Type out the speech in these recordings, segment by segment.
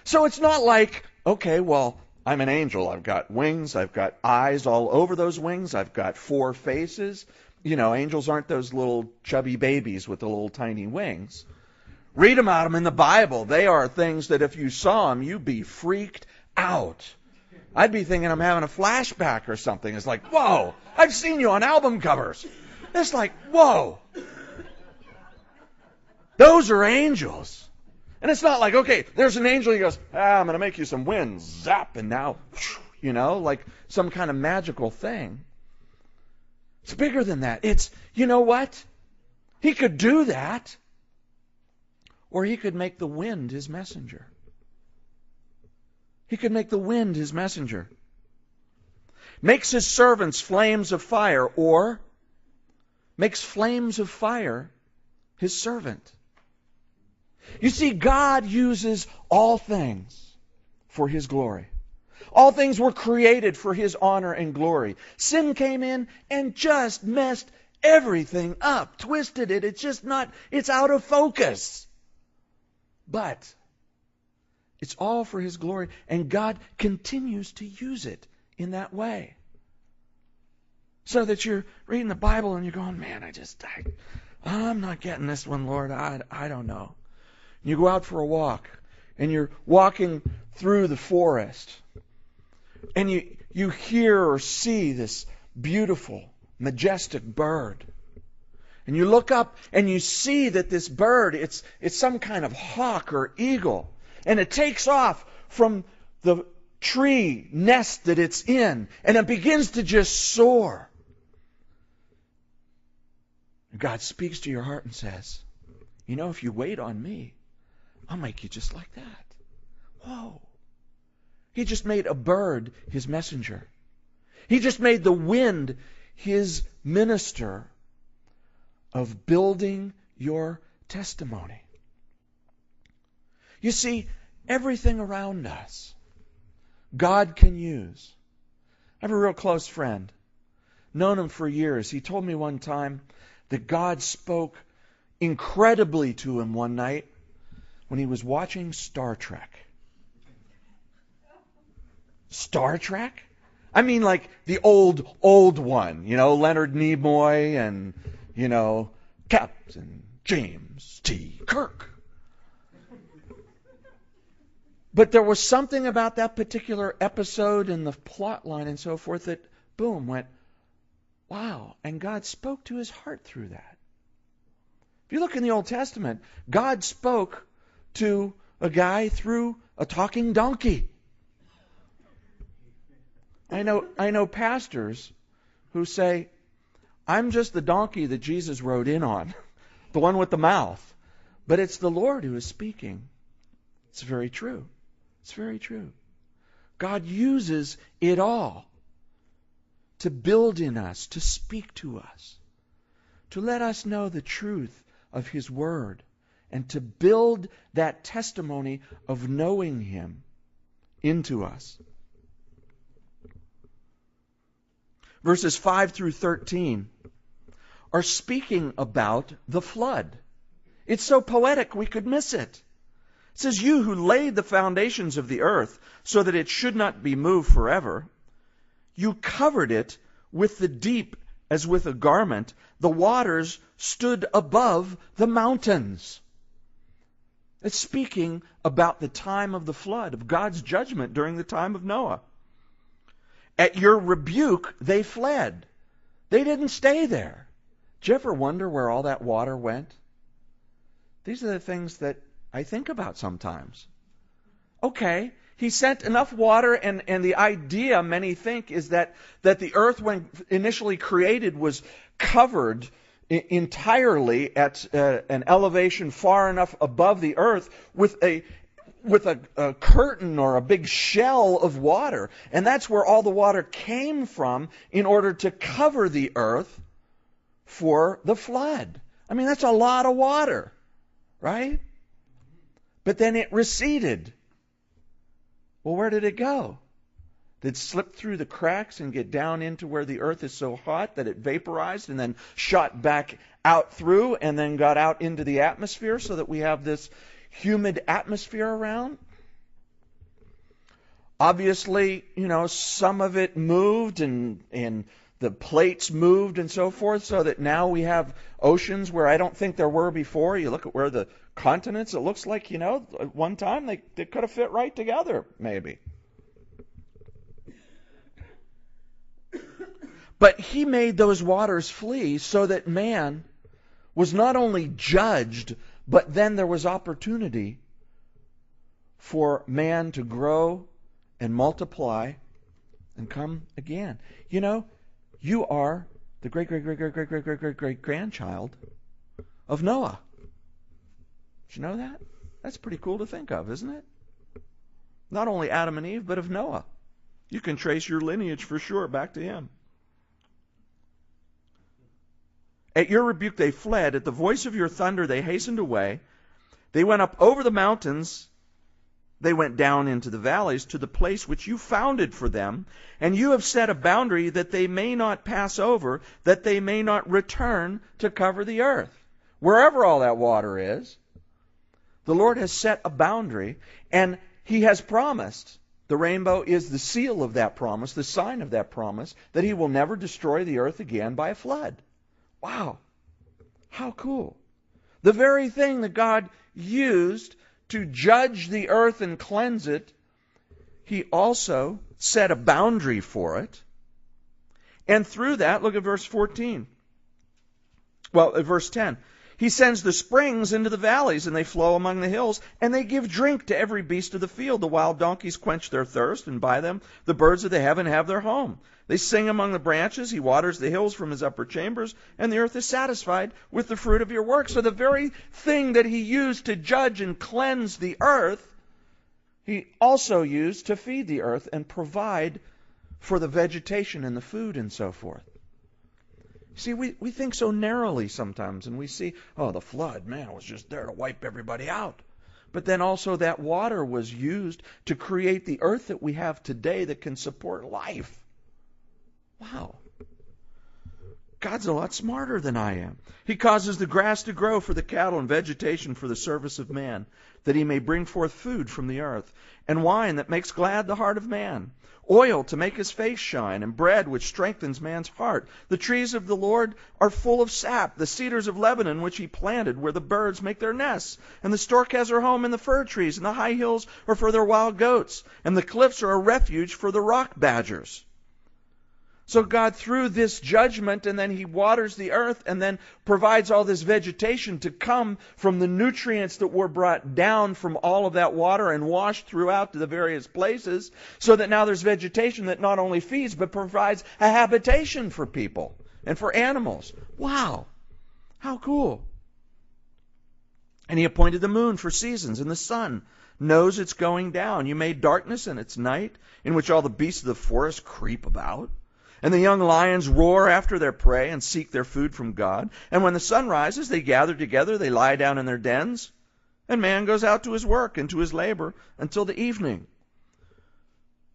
So it's not like, okay, well, I'm an angel. I've got wings. I've got eyes all over those wings. I've got 4 faces. Angels aren't those little chubby babies with the little tiny wings. Read about them in the Bible. They are things that if you saw them, you'd be freaked out. I'd be thinking I'm having a flashback or something. It's like, whoa, I've seen you on album covers. It's like, whoa. Those are angels. And it's not like, okay, there's an angel, he goes, I'm going to make you some wind, zap, and now, like some kind of magical thing. It's bigger than that. It's, you know what? He could do that, or he could make the wind his messenger. He could make the wind his messenger. Makes his servants flames of fire, or makes flames of fire his servant. You see, God uses all things for His glory. All things were created for His honor and glory. Sin came in and just messed everything up, twisted it. It's out of focus. But it's all for His glory, and God continues to use it in that way. So that you're reading the Bible and you're going, man, I'm not getting this one, Lord. I don't know. You go out for a walk, and you're walking through the forest, and you hear or see this beautiful, majestic bird. And you look up and you see that this bird, it's some kind of hawk or eagle. And it takes off from the tree nest that it's in, and it begins to just soar. And God speaks to your heart and says, if you wait on me, I'll make you just like that. Whoa. He just made a bird his messenger. He just made the wind his minister of building your testimony. You see, everything around us, God can use. I have a real close friend, known him for years. He told me one time that God spoke incredibly to him one night when he was watching Star Trek. Star Trek? I mean like the old one, Leonard Nimoy and, Captain James T. Kirk. But there was something about that particular episode and the plot line and so forth that, boom, went, wow. And God spoke to his heart through that. If you look in the Old Testament, God spoke to a guy through a talking donkey. I know pastors who say, I'm just the donkey that Jesus rode in on, the one with the mouth. But it's the Lord who is speaking. It's very true. It's very true. God uses it all to build in us, to speak to us, to let us know the truth of His Word, and to build that testimony of knowing Him into us. Verses 5 through 13 are speaking about the flood. It's so poetic we could miss it. It says, you who laid the foundations of the earth so that it should not be moved forever, you covered it with the deep as with a garment. The waters stood above the mountains. It's speaking about the time of the flood, of God's judgment during the time of Noah. At your rebuke, they fled. They didn't stay there. Did you ever wonder where all that water went? These are the things that I think about sometimes. Okay, He sent enough water, and the idea, many think, is that the earth, when initially created, was covered entirely at an elevation far enough above the earth with a curtain or a big shell of water. And that's where all the water came from in order to cover the earth for the flood. I mean, that's a lot of water, right? But then it receded. Well, where did it go? Did it slip through the cracks and get down into where the earth is so hot that it vaporized and then shot back out through and then got out into the atmosphere so that we have this humid atmosphere around? Obviously, some of it moved and the plates moved and so forth, so that now we have oceans where I don't think there were before. You look at where the continents, it looks like, at one time they could have fit right together, maybe. But he made those waters flee so that man was not only judged, but then there was opportunity for man to grow and multiply and come again. You are the great-great-great-great-great-great-great-great-grandchild of Noah. Did you know that? That's pretty cool to think of, isn't it? Not only Adam and Eve, but of Noah. You can trace your lineage for sure back to him. At your rebuke they fled. At the voice of your thunder they hastened away. They went up over the mountains. They went down into the valleys to the place which you founded for them. And you have set a boundary that they may not pass over, that they may not return to cover the earth. Wherever all that water is, the Lord has set a boundary, and He has promised. The rainbow is the seal of that promise, the sign of that promise, that He will never destroy the earth again by a flood. Wow. How cool. The very thing that God used to judge the earth and cleanse it, He also set a boundary for it. And through that, look at verse 14. Well, verse 10. He sends the springs into the valleys, and they flow among the hills, and they give drink to every beast of the field. The wild donkeys quench their thirst, and by them the birds of the heaven have their home. They sing among the branches. He waters the hills from His upper chambers, and the earth is satisfied with the fruit of your work. So the very thing that He used to judge and cleanse the earth, He also used to feed the earth and provide for the vegetation and the food and so forth. See, we think so narrowly sometimes, and we see, the flood, man, was just there to wipe everybody out. But then also that water was used to create the earth that we have today that can support life. Wow. God's a lot smarter than I am. He causes the grass to grow for the cattle and vegetation for the service of man, that he may bring forth food from the earth, and wine that makes glad the heart of man, oil to make his face shine, and bread which strengthens man's heart. The trees of the Lord are full of sap, the cedars of Lebanon which he planted, where the birds make their nests. And the stork has her home in the fir trees, and the high hills are for their wild goats, and the cliffs are a refuge for the rock badgers. So God, through this judgment, and then he waters the earth and then provides all this vegetation to come from the nutrients that were brought down from all of that water and washed throughout to the various places, so that now there's vegetation that not only feeds but provides a habitation for people and for animals. Wow. How cool. And he appointed the moon for seasons, and the sun knows it's going down. You made darkness and it's night, in which all the beasts of the forest creep about. And the young lions roar after their prey and seek their food from God. And when the sun rises, they gather together, they lie down in their dens, and man goes out to his work and to his labor until the evening.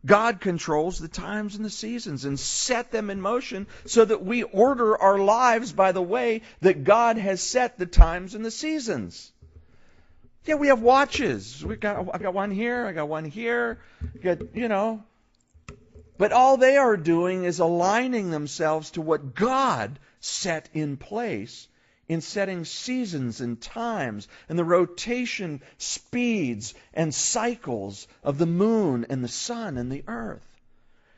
God controls the times and the seasons and set them in motion so that we order our lives by the way that God has set the times and the seasons. Yeah, we have watches. I got one here, I got one here. But all they are doing is aligning themselves to what God set in place in setting seasons and times and the rotation speeds and cycles of the moon and the sun and the earth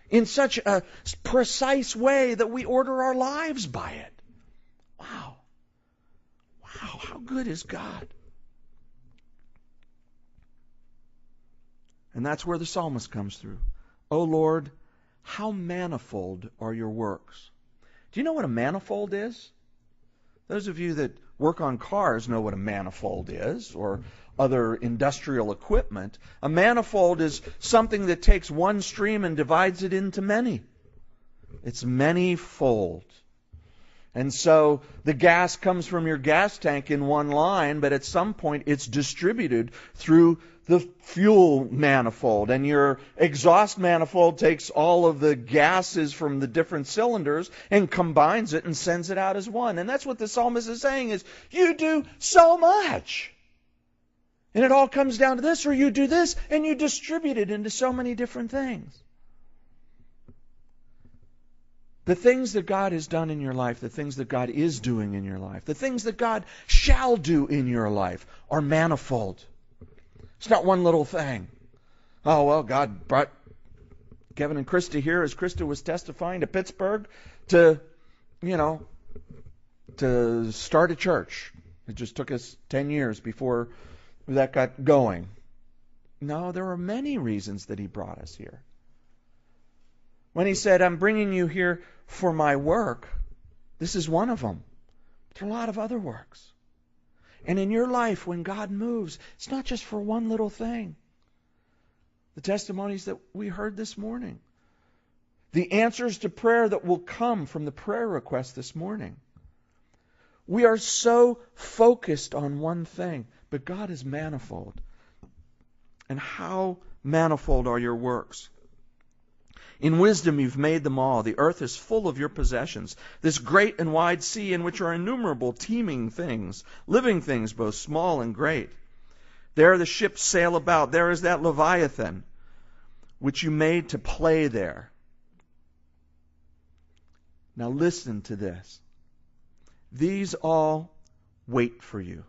in such a precise way that we order our lives by it. Wow. Wow, how good is God? And that's where the psalmist comes through. O Lord, how manifold are your works. Do you know what a manifold is? Those of you that work on cars know what a manifold is, or other industrial equipment. A manifold is something that takes one stream and divides it into many. It's many-fold. And so the gas comes from your gas tank in one line, but at some point it's distributed through the fuel manifold, and your exhaust manifold takes all of the gases from the different cylinders and combines it and sends it out as one. And that's what the psalmist is saying is, you do so much. And it all comes down to this, or you do this, and you distribute it into so many different things. The things that God has done in your life, the things that God is doing in your life, the things that God shall do in your life are manifold. It's not one little thing. Oh, well, God brought Kevin and Krista here as Krista was testifying to Pittsburgh to start a church. It just took us 10 years before that got going. No, there are many reasons that He brought us here. When He said, I'm bringing you here for my work, this is one of them. There are a lot of other works. And in your life, when God moves, it's not just for one little thing. The testimonies that we heard this morning. The answers to prayer that will come from the prayer request this morning. We are so focused on one thing, but God is manifold. And how manifold are your works? In wisdom you've made them all. The earth is full of your possessions. This great and wide sea in which are innumerable teeming things, living things both small and great. There the ships sail about. There is that Leviathan, which you made to play there. Now listen to this. These all wait for you,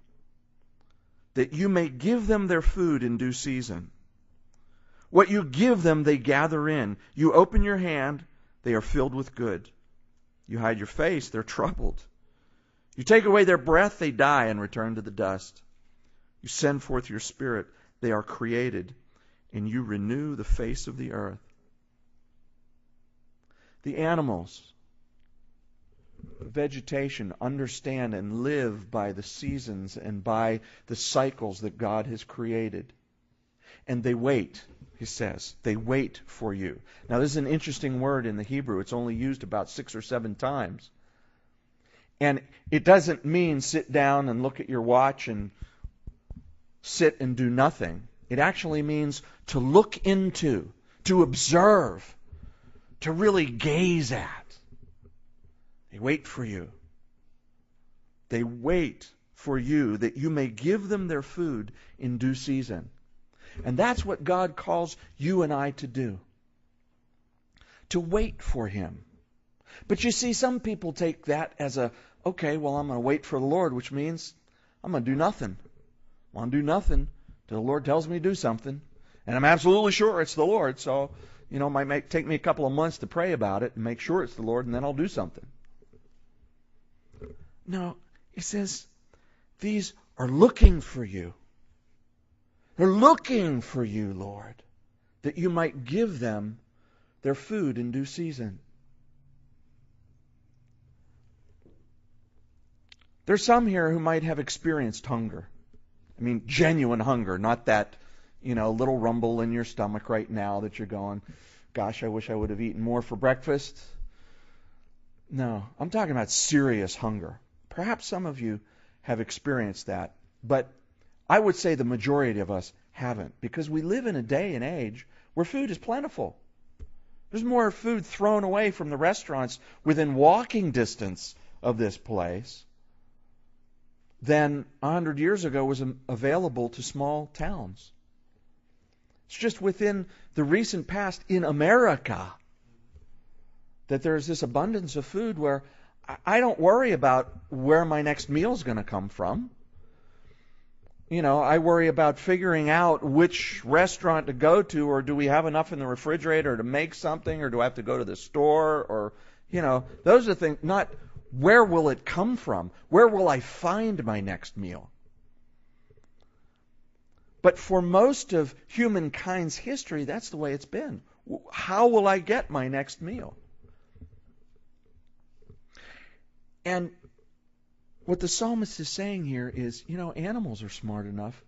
that you may give them their food in due season. What you give them, they gather in. You open your hand, they are filled with good. You hide your face, they're troubled. You take away their breath, they die and return to the dust. You send forth your Spirit, they are created, and you renew the face of the earth. The animals, vegetation, understand and live by the seasons and by the cycles that God has created. And they wait, he says. They wait for you. Now, this is an interesting word in the Hebrew. It's only used about 6 or 7 times. And it doesn't mean sit down and look at your watch and sit and do nothing. It actually means to look into, to observe, to really gaze at. They wait for you. They wait for you that you may give them their food in due season. And that's what God calls you and I to do. To wait for Him. But you see, some people take that as okay, well, I'm going to wait for the Lord, which means I'm going to do nothing. I want to do nothing till the Lord tells me to do something. And I'm absolutely sure it's the Lord, so, it might take me a couple of months to pray about it and make sure it's the Lord, and then I'll do something. No, he says, these are looking for you. They're looking for you, Lord, that you might give them their food in due season. There's some here who might have experienced hunger. I mean, genuine hunger, not that, little rumble in your stomach right now that you're going, gosh, I wish I would have eaten more for breakfast. No, I'm talking about serious hunger. Perhaps some of you have experienced that, but I would say the majority of us haven't, because we live in a day and age where food is plentiful. There's more food thrown away from the restaurants within walking distance of this place than 100 years ago was available to small towns. It's just within the recent past in America that there's this abundance of food where I don't worry about where my next meal is going to come from. I worry about figuring out which restaurant to go to, or do we have enough in the refrigerator to make something, or do I have to go to the store, or, those are things, not where will it come from? Where will I find my next meal? But for most of humankind's history, that's the way it's been. How will I get my next meal? And what the psalmist is saying here is, animals are smart enough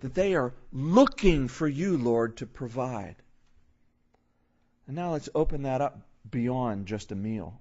that they are looking for you, Lord, to provide. And now let's open that up beyond just a meal.